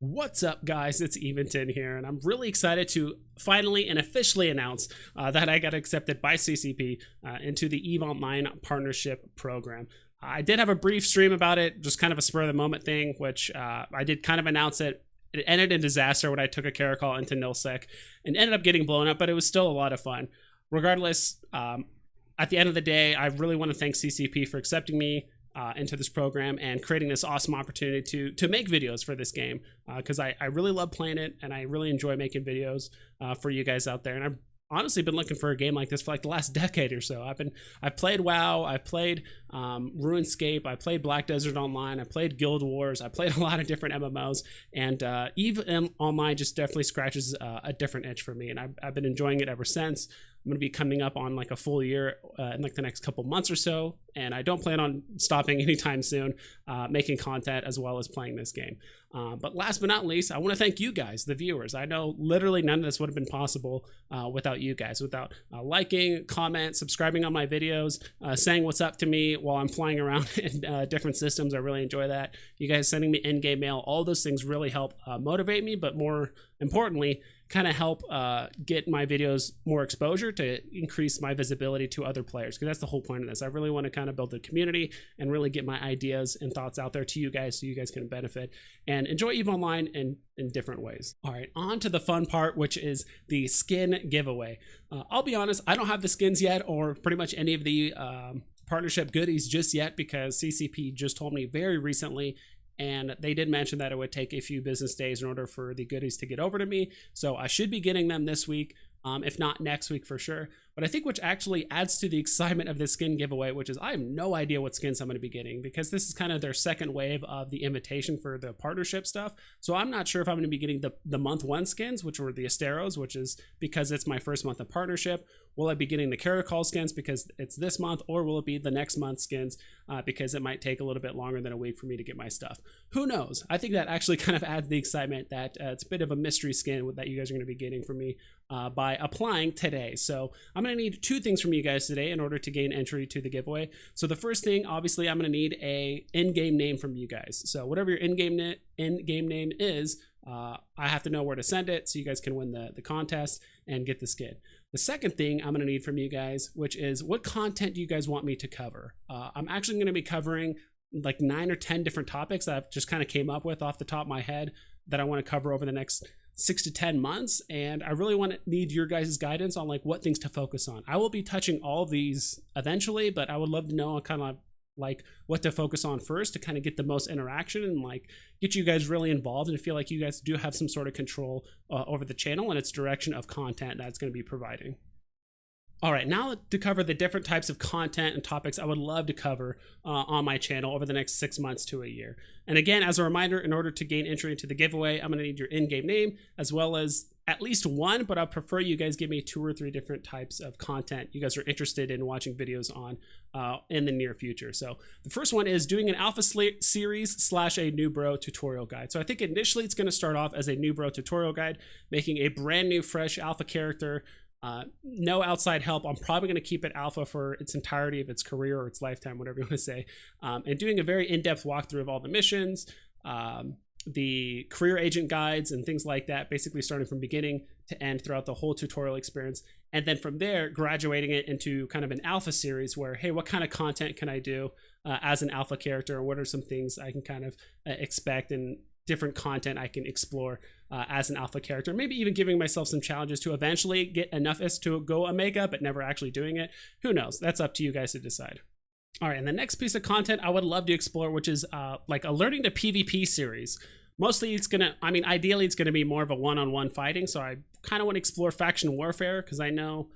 What's up, guys? It's Eventon here, and I'm really excited to finally and officially announce that I got accepted by CCP into the EVE Online Partnership Program. I did have a brief stream about it, just kind of a spur of the moment thing, which I did kind of announce it. It ended in disaster when I took a caracol into NILSEC and ended up getting blown up, but it was still a lot of fun. Regardless, at the end of the day, I really want to thank CCP for accepting me into this program and creating this awesome opportunity to make videos for this game, because I really love playing it and I really enjoy making videos for you guys out there. And I've honestly been looking for a game like this for like the last decade or so. I've played WoW, I've played RuneScape, I played Black Desert Online, I played Guild Wars, I played a lot of different MMOs, and EVE Online just definitely scratches a different itch for me, and I've been enjoying it ever since. I'm going to be coming up on like a full year in like the next couple months or so, and I don't plan on stopping anytime soon making content as well as playing this game. But last but not least, I want to thank you guys, the viewers. I know literally none of this would have been possible without you guys, without liking, comment, subscribing on my videos, saying what's up to me while I'm flying around in different systems. I really enjoy that. You guys sending me in-game mail, all those things really help motivate me, but more importantly, kind of help get my videos more exposure to increase my visibility to other players, because that's the whole point of this. I really want to kind of build a community and really get my ideas and thoughts out there to you guys so you guys can benefit and enjoy EVE Online in different ways. All right, on to the fun part, which is the skin giveaway. I'll be honest, I don't have the skins yet or pretty much any of the partnership goodies just yet, because CCP just told me very recently, and they did mention that it would take a few business days in order for the goodies to get over to me. So I should be getting them this week, if not next week for sure. But I think which actually adds to the excitement of this skin giveaway, which is I have no idea what skins I'm going to be getting, because this is kind of their second wave of the invitation for the partnership stuff. So I'm not sure if I'm going to be getting the month one skins, which were the Asteros, which is because it's my first month of partnership. Will I be getting the Caracol skins because it's this month, or will it be the next month skins because it might take a little bit longer than a week for me to get my stuff? Who knows? I think that actually kind of adds the excitement that it's a bit of a mystery skin that you guys are going to be getting from me by applying today. So I'm going to need two things from you guys today in order to gain entry to the giveaway. So the first thing, obviously, I'm going to need a in-game name from you guys. So whatever your in-game name is, I have to know where to send it so you guys can win the contest and get the skin. The second thing I'm going to need from you guys, which is what content do you guys want me to cover? I'm actually going to be covering like 9 or 10 different topics that I've just kind of came up with off the top of my head that I want to cover over the next 6 to 10 months, and I really need your guys' guidance on like what things to focus on. I will be touching all of these eventually, but I would love to know kind of like what to focus on first to kind of get the most interaction and like get you guys really involved and feel like you guys do have some sort of control over the channel and its direction of content that it's going to be providing. All right, now to cover the different types of content and topics I would love to cover on my channel over the next 6 months to a year. And again, as a reminder, in order to gain entry into the giveaway, I'm going to need your in-game name as well as at least one, but I prefer you guys give me 2 or 3 different types of content you guys are interested in watching videos on in the near future. So the first one is doing an alpha series / a Newbro tutorial guide. So I think initially it's going to start off as a Newbro tutorial guide, making a brand new fresh alpha character. No outside help. I'm probably going to keep it alpha for its entirety of its career or its lifetime, whatever you want to say, and doing a very in-depth walkthrough of all the missions, the career agent guides and things like that, basically starting from beginning to end throughout the whole tutorial experience. And then from there, graduating it into kind of an alpha series where, hey, what kind of content can I do as an alpha character? Or what are some things I can kind of expect and different content I can explore as an alpha character, maybe even giving myself some challenges to eventually get enough as to go Omega, but never actually doing it. Who knows? That's up to you guys to decide. All right, and the next piece of content I would love to explore, which is like a learning to PvP series. Mostly it's gonna, I mean, ideally it's gonna be more of a one-on-one fighting, so I kind of want to explore faction warfare, because I know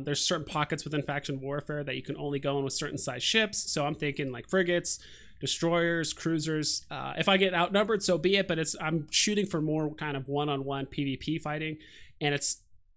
there's certain pockets within faction warfare that you can only go in with certain size ships, so I'm thinking like frigates, destroyers, cruisers. If I get outnumbered, so be it, but I'm shooting for more kind of one-on-one PvP fighting. And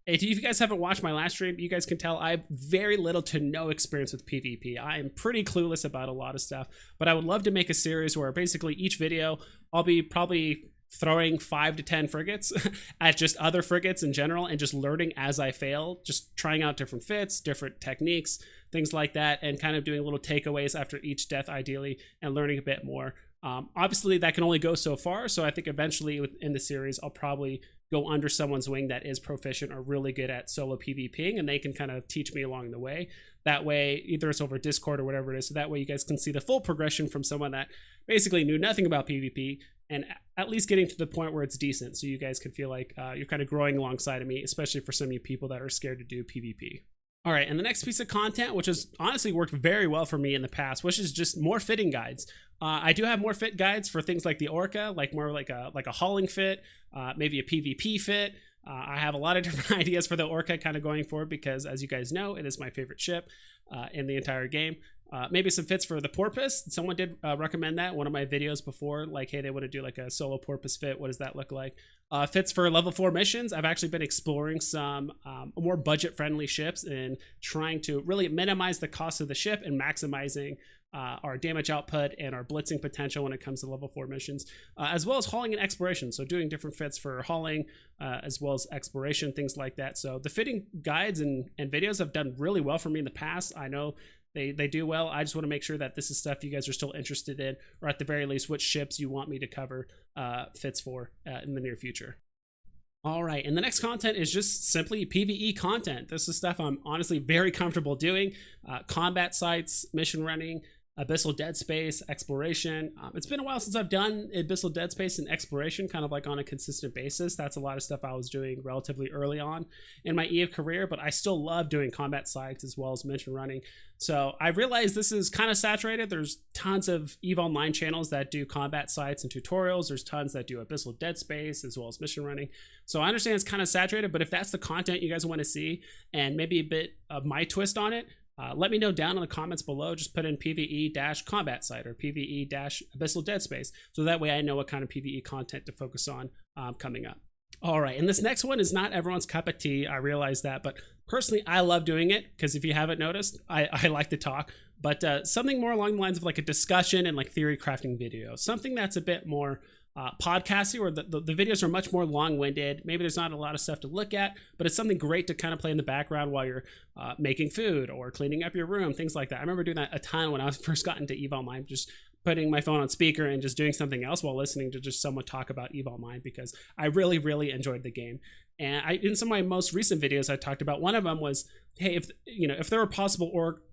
if you guys haven't watched my last stream, you guys can tell I have very little to no experience with PvP. I am pretty clueless about a lot of stuff, but I would love to make a series where basically each video I'll be probably throwing 5 to 10 frigates at just other frigates in general and just learning as I fail, just trying out different fits, different techniques, things like that, and kind of doing little takeaways after each death ideally and learning a bit more Obviously, that can only go so far, so I think eventually in the series, I'll probably go under someone's wing that is proficient or really good at solo PvPing, and they can kind of teach me along the way. That way, either it's over Discord or whatever it is, so that way you guys can see the full progression from someone that basically knew nothing about PvP and at least getting to the point where it's decent, so you guys can feel like you're kind of growing alongside of me, especially for some of you people that are scared to do PvP. All right, and the next piece of content, which has honestly worked very well for me in the past, which is just more fitting guides. I do have more fit guides for things like the Orca, like more like a hauling fit, maybe a PvP fit. I have a lot of different ideas for the Orca kind of going forward because, as you guys know, it is my favorite ship in the entire game. Maybe some fits for the Porpoise. Someone did recommend that in one of my videos before, like, hey, they want to do like a solo Porpoise fit. What does that look like? Fits for level 4 missions. I've actually been exploring some more budget-friendly ships and trying to really minimize the cost of the ship and maximizing our damage output and our blitzing potential when it comes to level 4 missions, as well as hauling and exploration. So doing different fits for hauling as well as exploration, things like that. So the fitting guides and videos have done really well for me in the past. I know they do well. I just want to make sure that this is stuff you guys are still interested in, or at the very least, which ships you want me to cover fits for in the near future. All right, and the next content is just simply PvE content. This is stuff I'm honestly very comfortable doing. Combat sites, mission running, Abyssal Deadspace, exploration. It's been a while since I've done Abyssal Deadspace and exploration kind of like on a consistent basis. That's a lot of stuff I was doing relatively early on in my EVE career, but I still love doing combat sites as well as mission running. So I realized this is kind of saturated. There's tons of EVE Online channels that do combat sites and tutorials. There's tons that do Abyssal Deadspace as well as mission running. So I understand it's kind of saturated, but if that's the content you guys want to see and maybe a bit of my twist on it, let me know down in the comments below. Just put in PvE-combat site or PvE-Abyssal Deadspace, so that way I know what kind of PvE content to focus on coming up. All right, and this next one is not everyone's cup of tea. I realize that, but personally, I love doing it because if you haven't noticed, I like to talk. But something more along the lines of like a discussion and like theory crafting video, something that's a bit more podcasty, where the videos are much more long-winded. Maybe there's not a lot of stuff to look at, but it's something great to kind of play in the background while you're making food or cleaning up your room, things like that. I remember doing that a ton when I was first got into EVE Online, just putting my phone on speaker and just doing something else while listening to just someone talk about EVE Online, because I really, really enjoyed the game. And in some of my most recent videos, I talked about, one of them was, hey, if there were possible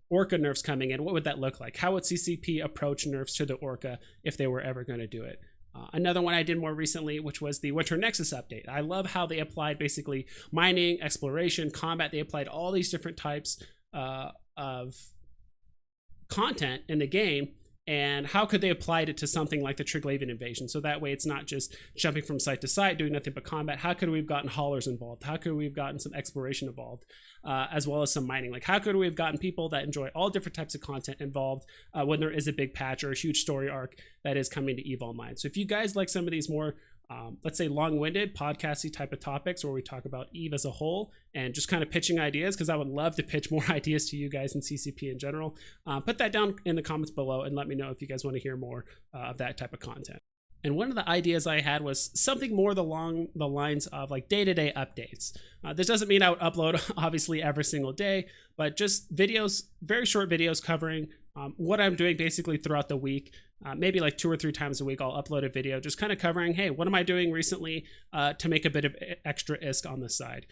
Orca nerfs coming in, what would that look like? How would CCP approach nerfs to the Orca if they were ever going to do it? Another one I did more recently, which was the Winter Nexus update. I love how they applied basically mining, exploration, combat. They applied all these different types of content in the game, and how could they apply it to something like the Triglavian invasion? So that way it's not just jumping from site to site, doing nothing but combat. How could we have gotten haulers involved? How could we have gotten some exploration involved, as well as some mining? Like, how could we have gotten people that enjoy all different types of content involved when there is a big patch or a huge story arc that is coming to EVE Online? So if you guys like some of these more let's say long-winded podcasty type of topics where we talk about EVE as a whole and just kind of pitching ideas, because I would love to pitch more ideas to you guys in CCP in general, put that down in the comments below and let me know if you guys want to hear more of that type of content. And one of the ideas I had was something more along the lines of like day-to-day updates. This doesn't mean I would upload obviously every single day, but just videos, very short videos covering what I'm doing basically throughout the week. Maybe like 2 or 3 times a week I'll upload a video just kind of covering, hey, what am I doing recently to make a bit of extra ISK on the side?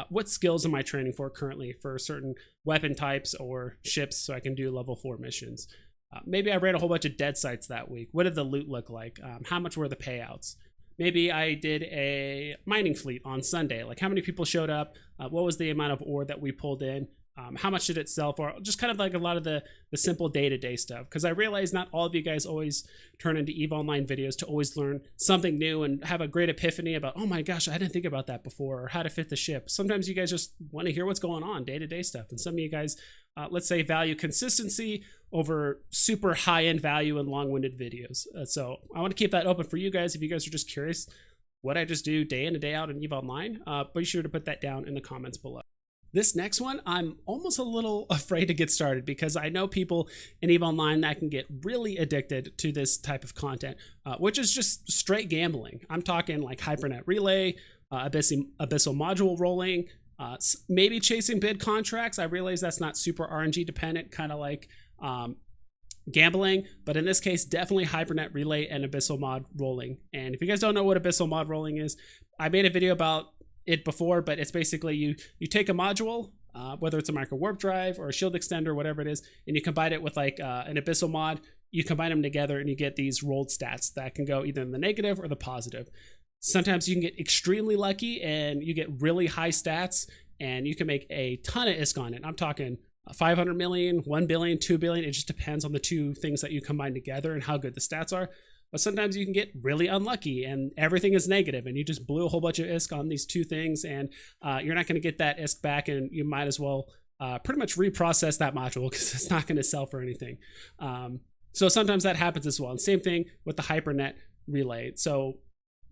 What skills am I training for currently for certain weapon types or ships so I can do level 4 missions? Maybe I ran a whole bunch of dead sites that week. What did the loot look like? How much were the payouts? Maybe I did a mining fleet on Sunday. Like, how many people showed up? What was the amount of ore that we pulled in? How much did it sell for? Just kind of like a lot of the simple day-to-day stuff. Because I realize not all of you guys always turn into EVE Online videos to always learn something new and have a great epiphany about, oh my gosh, I didn't think about that before, or how to fit the ship. Sometimes you guys just want to hear what's going on, day-to-day stuff. And some of you guys, let's say, value consistency over super high-end value and long-winded videos. So I want to keep that open for you guys if you guys are just curious what I just do day in and day out in EVE Online. Be sure to put that down in the comments below. This next one, I'm almost a little afraid to get started because I know people in EVE Online that can get really addicted to this type of content, which is just straight gambling. I'm talking like Hypernet relay, Abyssal module rolling, maybe chasing bid contracts. I realize that's not super RNG dependent, kind of like gambling, but in this case, definitely Hypernet relay and Abyssal mod rolling. And if you guys don't know what Abyssal mod rolling is, I made a video about it before, but it's basically you take a module, whether it's a micro warp drive or a shield extender, whatever it is, and you combine it with like an Abyssal mod. You combine them together and you get these rolled stats that can go either in the negative or the positive. Sometimes you can get extremely lucky and you get really high stats and you can make a ton of ISK on it. I'm talking 500 million, 1 billion, 2 billion. It just depends on the two things that you combine together and how good the stats are. But sometimes you can get really unlucky and everything is negative and you just blew a whole bunch of ISK on these two things and you're not going to get that ISK back, and you might as well pretty much reprocess that module because it's not going to sell for anything. So sometimes that happens as well. And same thing with the Hypernet relay. So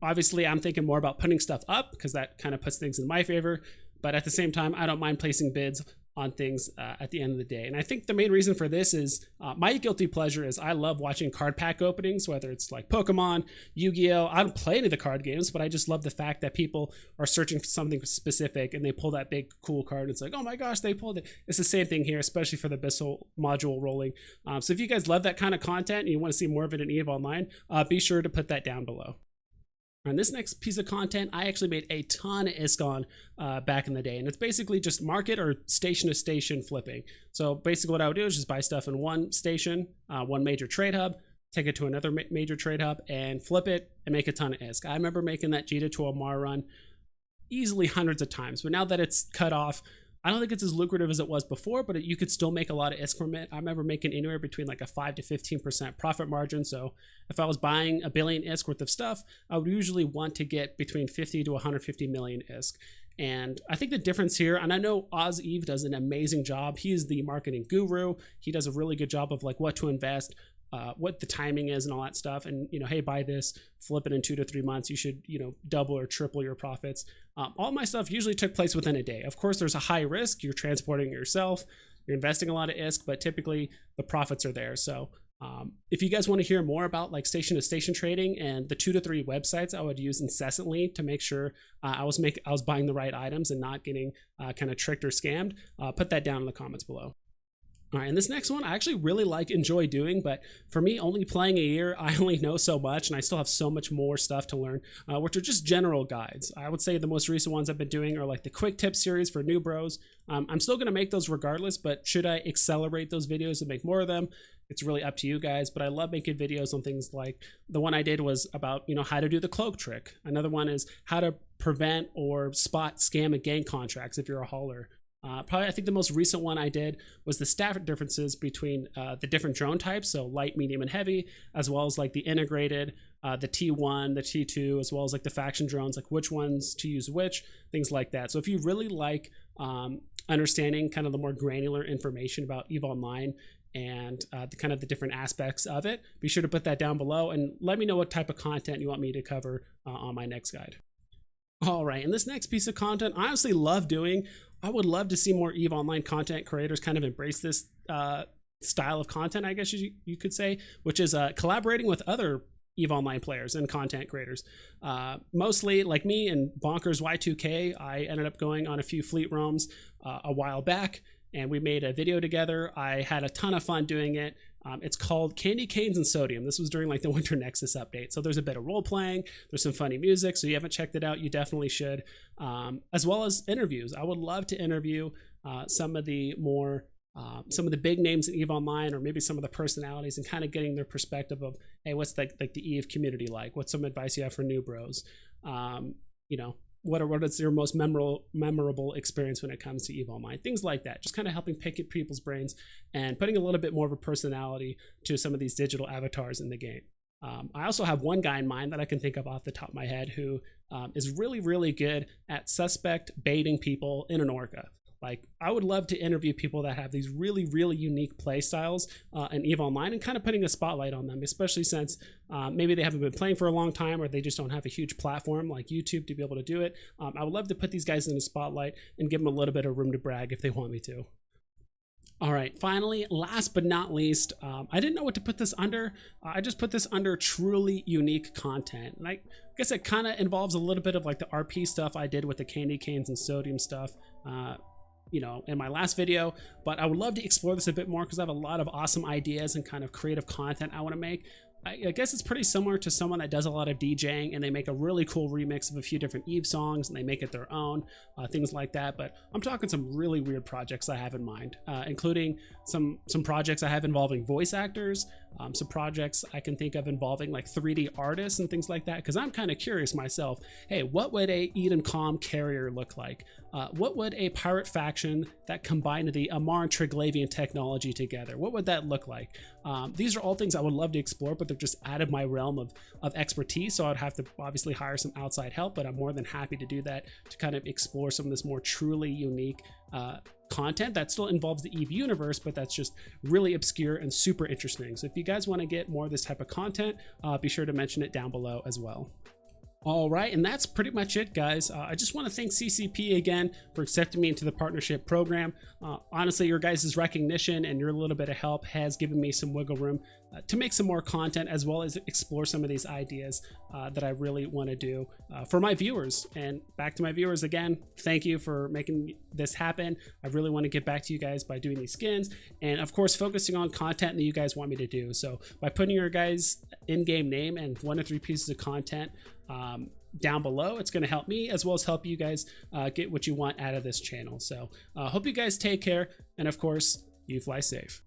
obviously I'm thinking more about putting stuff up because that kind of puts things in my favor. But at the same time, I don't mind placing bids on things at the end of the day. And I think the main reason for this is my guilty pleasure is I love watching card pack openings, whether it's like Pokemon, Yu-Gi-Oh! I don't play any of the card games, but I just love the fact that people are searching for something specific and they pull that big cool card and it's like, oh my gosh, they pulled it. It's the same thing here, especially for the Abyssal module rolling. So if you guys love that kind of content and you want to see more of it in EVE Online, be sure to put that down below. On this next piece of content, I actually made a ton of ISK on back in the day, and it's basically just market or station to station flipping. So basically what I would do is just buy stuff in one station, one major trade hub, take it to another major trade hub and flip it and make a ton of ISK. I remember making that Jita to Omar run easily hundreds of times, but now that it's cut off, I don't think it's as lucrative as it was before, but you could still make a lot of ISK from it. I remember making anywhere between like a 5 to 15% profit margin. So if I was buying a billion ISK worth of stuff, I would usually want to get between 50 to 150 million ISK. And I think the difference here, and I know OzEve does an amazing job. He is the marketing guru. He does a really good job of like what to invest, what the timing is and all that stuff. And, you know, hey, buy this, flip it in 2 to 3 months. You should, you know, double or triple your profits. All my stuff usually took place within a day. Of course, there's a high risk. You're transporting it yourself. You're investing a lot of ISK, but typically the profits are there. So if you guys want to hear more about like station to station trading and the 2 to 3 websites I would use incessantly to make sure I was buying the right items and not getting kind of tricked or scammed, put that down in the comments below. All right, and this next one I actually really enjoy doing, but for me, only playing a year, I only know so much, and I still have so much more stuff to learn, which are just general guides. I would say the most recent ones I've been doing are like the quick tip series for Newbros. I'm still going to make those regardless, but should I accelerate those videos and make more of them? It's really up to you guys, but I love making videos on things like the one I did was about, you know, how to do the cloak trick. Another one is how to prevent or spot scam and gang contracts if you're a hauler. Probably, I think the most recent one I did was the stat differences between the different drone types, so light, medium, and heavy, as well as like the integrated, the T1, the T2, as well as like the faction drones, like which ones to use which, things like that. So if you really like understanding kind of the more granular information about EVE Online and the different aspects of it, be sure to put that down below and let me know what type of content you want me to cover on my next guide. All right, and this next piece of content I honestly love doing. I would love to see more EVE Online content creators kind of embrace this style of content, I guess you could say, which is collaborating with other EVE Online players and content creators. Mostly like me and Bonkers Y2K, I ended up going on a few fleet roams a while back, and we made a video together. I had a ton of fun doing it. It's called Candy Canes and Sodium. This was during like the Winter Nexus update. So there's a bit of role playing, there's some funny music. So you haven't checked it out, you definitely should. As well as interviews. I would love to interview some of the big names in EVE Online, or maybe some of the personalities, and kind of getting their perspective of, hey, what's like the EVE community like? What's some advice you have for new bros? You know, what is your most memorable experience when it comes to EVE Online? Things like that. Just kind of helping pick at people's brains and putting a little bit more of a personality to some of these digital avatars in the game. I also have one guy in mind that I can think of off the top of my head who is really, really good at suspect baiting people in an orca. Like, I would love to interview people that have these really, really unique play styles in EVE Online and kind of putting a spotlight on them, especially since maybe they haven't been playing for a long time or they just don't have a huge platform like YouTube to be able to do it. I would love to put these guys in the spotlight and give them a little bit of room to brag if they want me to. All right, finally, last but not least, I didn't know what to put this under. I just put this under truly unique content. And I guess it kind of involves a little bit of like the RP stuff I did with the Candy Canes and Sodium stuff. in my last video, but I would love to explore this a bit more because I have a lot of awesome ideas and kind of creative content I want to make. I guess it's pretty similar to someone that does a lot of DJing and they make a really cool remix of a few different Eve songs and they make it their own, things like that. But I'm talking some really weird projects I have in mind, including some projects I have involving voice actors, some projects I can think of involving like 3D artists and things like that, because I'm kind of curious myself. Hey, what would a Eden Com carrier look like? What would a pirate faction that combined the Amar and Triglavian technology together, what would that look like? These are all things I would love to explore, but they're just out of my realm of expertise, so I'd have to obviously hire some outside help, but I'm more than happy to do that to kind of explore some of this more truly unique content that still involves the Eve universe, but that's just really obscure and super interesting. So if you guys want to get more of this type of content, be sure to mention it down below as well. All right, and that's pretty much it, guys. I just want to thank CCP again for accepting me into the partnership program. Honestly, your guys' recognition and your little bit of help has given me some wiggle room to make some more content, as well as explore some of these ideas that I really want to do for my viewers. And back to my viewers again, thank you for making this happen. I really want to get back to you guys by doing these skins, and of course focusing on content that you guys want me to do. So by putting your guys' in-game name and 1 to 3 pieces of content down below, it's going to help me as well as help you guys get what you want out of this channel. So hope you guys take care, and of course, you fly safe.